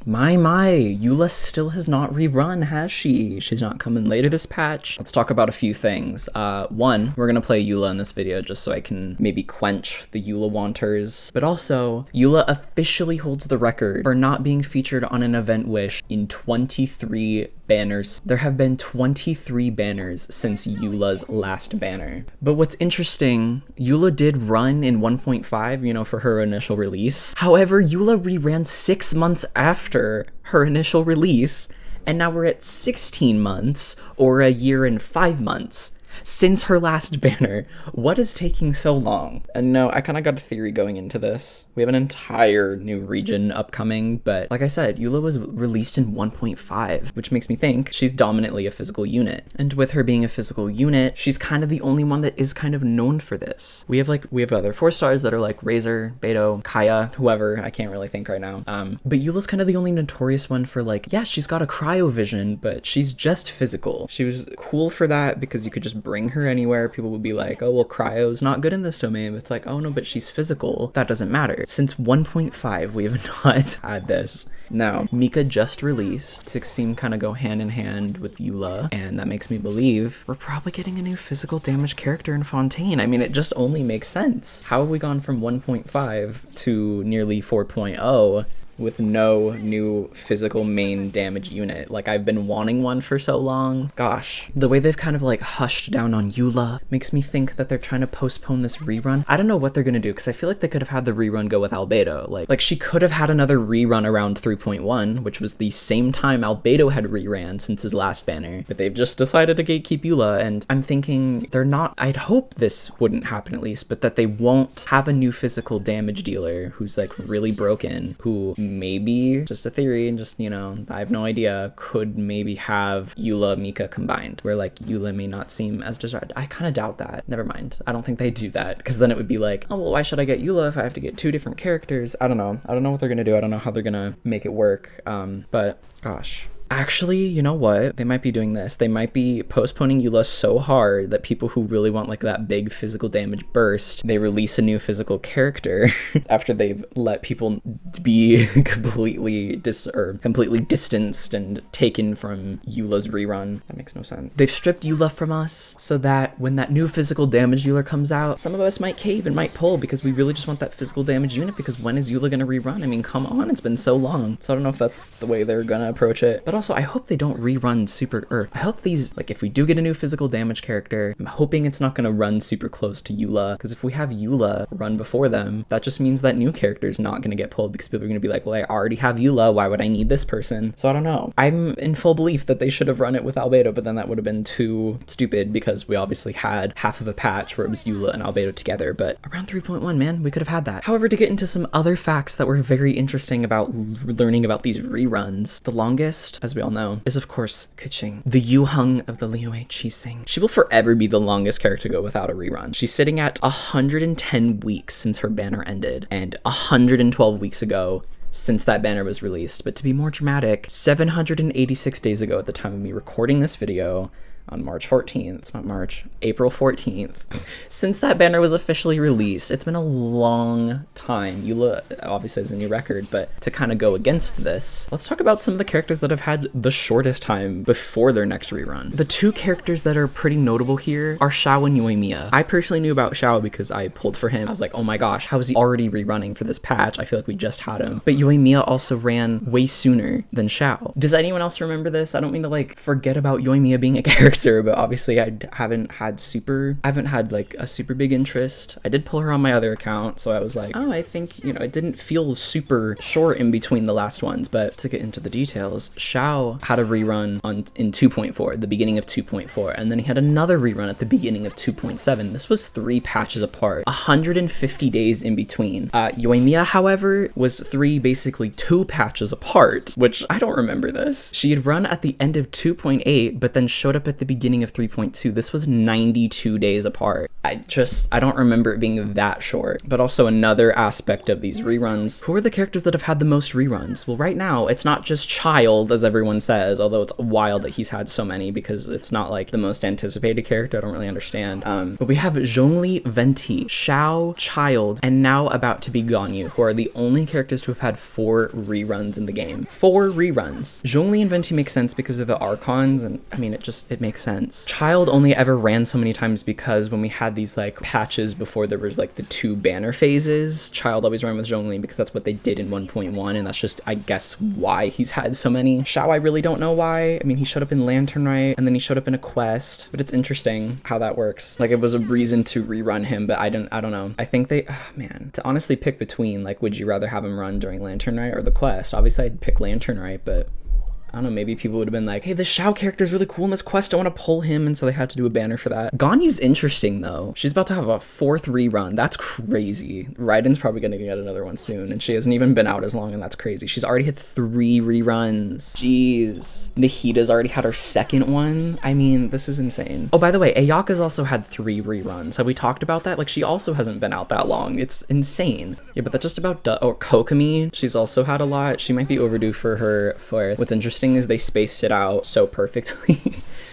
My, Eula still has not rerun, has she? She's not coming later this patch. Let's talk about a few things. One, we're gonna play Eula in this video just so I can maybe quench the Eula wanters. But also, Eula officially holds the record for not being featured on an event wish in 23 banners. There have been 23 banners since Eula's last banner. But what's interesting, Eula did run in 1.5, you know, for her initial release. However, Eula reran 6 months after her initial release, and now we're at 16 months, or a year and 5 months, since her last banner. What is taking so long? And no, I kind of got a theory going into this. We have an entire new region upcoming, but like I said, Eula was released in 1.5, which makes me think she's dominantly a physical unit. And with her being a physical unit, she's kind of the only one that is kind of known for this. We have other 4-stars that are like Razor, Beto, Kaya, whoever, I can't really think right now. But Eula's kind of the only notorious one for like, yeah, she's got a cryo vision, but she's just physical. She was cool for that because you could just bring her anywhere. People would be like, oh, well, cryo's not good in this domain. But it's like, oh no, but she's physical. That doesn't matter. Since 1.5, we have not had this. Now, Mika just released. 6 seem kind of go hand in hand with Eula, and that makes me believe we're probably getting a new physical damage character in Fontaine. I mean, it just only makes sense. How have we gone from 1.5 to nearly 4.0 with no new physical main damage unit? Like, I've been wanting one for so long. Gosh, the way they've kind of like hushed down on Eula makes me think that they're trying to postpone this rerun. I don't know what they're gonna do, because I feel like they could have had the rerun go with Albedo. Like she could have had another rerun around 3.1, which was the same time Albedo had reran since his last banner, but they've just decided to gatekeep Eula, and I'm thinking they're not, I'd hope this wouldn't happen at least, but that they won't have a new physical damage dealer who's like really broken, who maybe, just a theory, and just, you know, I have no idea, could maybe have Eula, Mika combined, where like Eula may not seem as deserved. I kind of doubt that. Never mind. I don't think they do that, because then it would be like, oh, well, why should I get Eula if I have to get 2 different characters? I don't know. I don't know what they're gonna do. I don't know how they're gonna make it work. But gosh. Actually, you know what? They might be doing this. They might be postponing Eula so hard that people who really want like that big physical damage burst, they release a new physical character after they've let people be completely distanced and taken from Eula's rerun. That makes no sense. They've stripped Eula from us so that when that new physical damage dealer comes out, some of us might cave and might pull because we really just want that physical damage unit, because when is Eula gonna rerun? I mean, come on, it's been so long. So I don't know if that's the way they're gonna approach it. But also, I hope they don't rerun super, I hope these, like, if we do get a new physical damage character, I'm hoping it's not going to run super close to Eula, because if we have Eula run before them, that just means that new character is not going to get pulled, because people are going to be like, well, I already have Eula, why would I need this person? So I don't know. I'm in full belief that they should have run it with Albedo, but then that would have been too stupid, because we obviously had half of a patch where it was Eula and Albedo together, but around 3.1, man, we could have had that. However, to get into some other facts that were very interesting about learning about these reruns, the longest, as we all know, is of course Keqing, the Yu Hung of the Liu Qixing. She will forever be the longest character to go without a rerun. She's sitting at 110 weeks since her banner ended, and 112 weeks ago since that banner was released. But to be more dramatic, 786 days ago at the time of me recording this video, on March 14th, it's not March, April 14th, since that banner was officially released. It's been a long time. Eula obviously has a new record, but to kind of go against this, let's talk about some of the characters that have had the shortest time before their next rerun. The 2 characters that are pretty notable here are Xiao and Yoimiya. I personally knew about Xiao because I pulled for him. I was like, oh my gosh, how is he already rerunning for this patch? I feel like we just had him. But Yoimiya also ran way sooner than Xiao. Does anyone else remember this? I don't mean to like forget about Yoimiya being a character, but obviously I haven't had like a super big interest. I did pull her on my other account, so I was like, oh, I think, you know, it didn't feel super short in between the last ones. But to get into the details, Xiao had a rerun in 2.4, the beginning of 2.4, and then he had another rerun at the beginning of 2.7. This was 3 patches apart, 150 days in between. Yoimiya, however, was basically 2 patches apart, which I don't remember this. She had run at the end of 2.8, but then showed up at the beginning of 3.2. This was 92 days apart. I don't remember it being that short. But also another aspect of these reruns, who are the characters that have had the most reruns? Well, right now, it's not just Childe, as everyone says, although it's wild that he's had so many because it's not like the most anticipated character. I don't really understand. But we have Zhongli, Venti, Xiao, Childe, and now about to be Ganyu, who are the only characters to have had 4 reruns in the game. 4 reruns. Zhongli and Venti make sense because of the Archons, and I mean, it makes sense. Childe only ever ran so many times because when we had these like patches before there was like the 2 banner phases, Childe always ran with Zhongli because that's what they did in 1.1, and that's just, I guess, why he's had so many. Xiao, I really don't know why. I mean, he showed up in Lantern Rite, and then he showed up in a quest, but it's interesting how that works. Like, it was a reason to rerun him, but I don't know. I think they, man, to honestly pick between, like, would you rather have him run during Lantern Rite or the quest? Obviously, I'd pick Lantern Rite, but I don't know, maybe people would have been like, hey, this Xiao character is really cool in this quest, I want to pull him, and so they had to do a banner for that. Ganyu's interesting, though. She's about to have a 4th rerun. That's crazy. Raiden's probably going to get another one soon, and she hasn't even been out as long, and that's crazy. She's already had 3 reruns. Jeez. Nahida's already had her 2nd one. I mean, this is insane. Oh, by the way, Ayaka's also had 3 reruns. Have we talked about that? Like, she also hasn't been out that long. It's insane. Yeah, but that's just about, or Kokomi, she's also had a lot. She might be overdue for her 4th. What's interesting is they spaced it out so perfectly.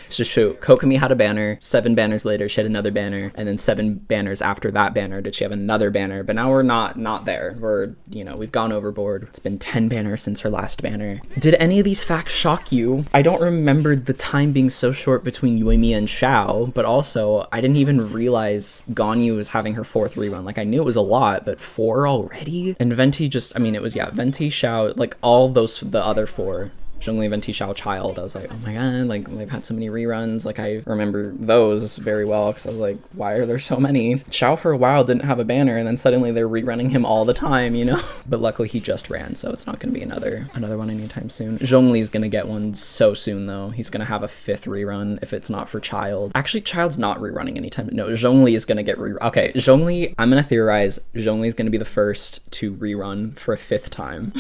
So Kokomi had a banner, 7 banners later she had another banner, and then 7 banners after that banner did she have another banner, but now we're not there. We're, you know, we've gone overboard. It's been 10 banners since her last banner. Did any of these facts shock you? I don't remember the time being so short between Yuemi and Xiao, but also I didn't even realize Ganyu was having her 4th rerun. Like, I knew it was a lot, but 4 already? And Venti just, I mean, it was, yeah, Venti, Xiao, like all those, the other 4. Zhongli, Venti, Xiao, Childe. I was like, oh my god, like, they've had so many reruns. Like, I remember those very well because I was like, why are there so many? Xiao for a while didn't have a banner, and then suddenly they're rerunning him all the time, you know? But luckily he just ran, so it's not gonna be another one anytime soon. Zhongli's gonna get one so soon, though. He's gonna have a 5th rerun if it's not for Childe. Actually, Childe's not rerunning anytime. No, Zhongli is gonna get okay, Zhongli, I'm gonna theorize Zhongli's gonna be the first to rerun for a 5th time.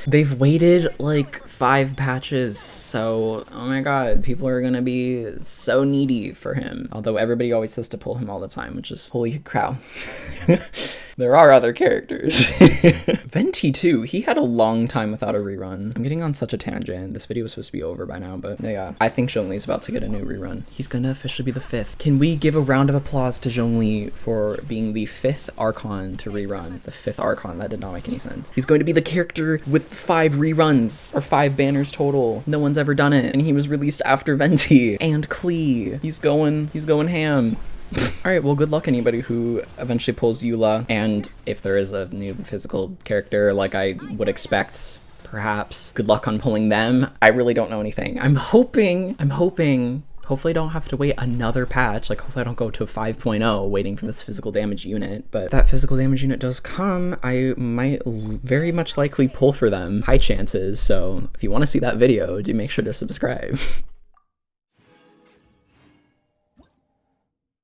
They've waited like 5 patches, so oh my god, people are gonna be so needy for him. Although everybody always says to pull him all the time, which is holy cow. There are other characters. Venti too, he had a long time without a rerun. I'm getting on such a tangent. This video was supposed to be over by now, but yeah, I think Zhongli's about to get a new rerun. He's gonna officially be the 5th. Can we give a round of applause to Zhongli for being the 5th Archon to rerun? The 5th Archon, that did not make any sense. He's going to be the character with 5 reruns, or 5 banners total. No one's ever done it, and he was released after Venti and Klee. He's going ham. Alright, well, good luck anybody who eventually pulls Eula, and if there is a new physical character like I would expect, perhaps, good luck on pulling them. I really don't know anything. I'm hoping, hopefully I don't have to wait another patch, like hopefully I don't go to 5.0 waiting for this physical damage unit, but if that physical damage unit does come, I might very much likely pull for them. High chances, so if you want to see that video, do make sure to subscribe.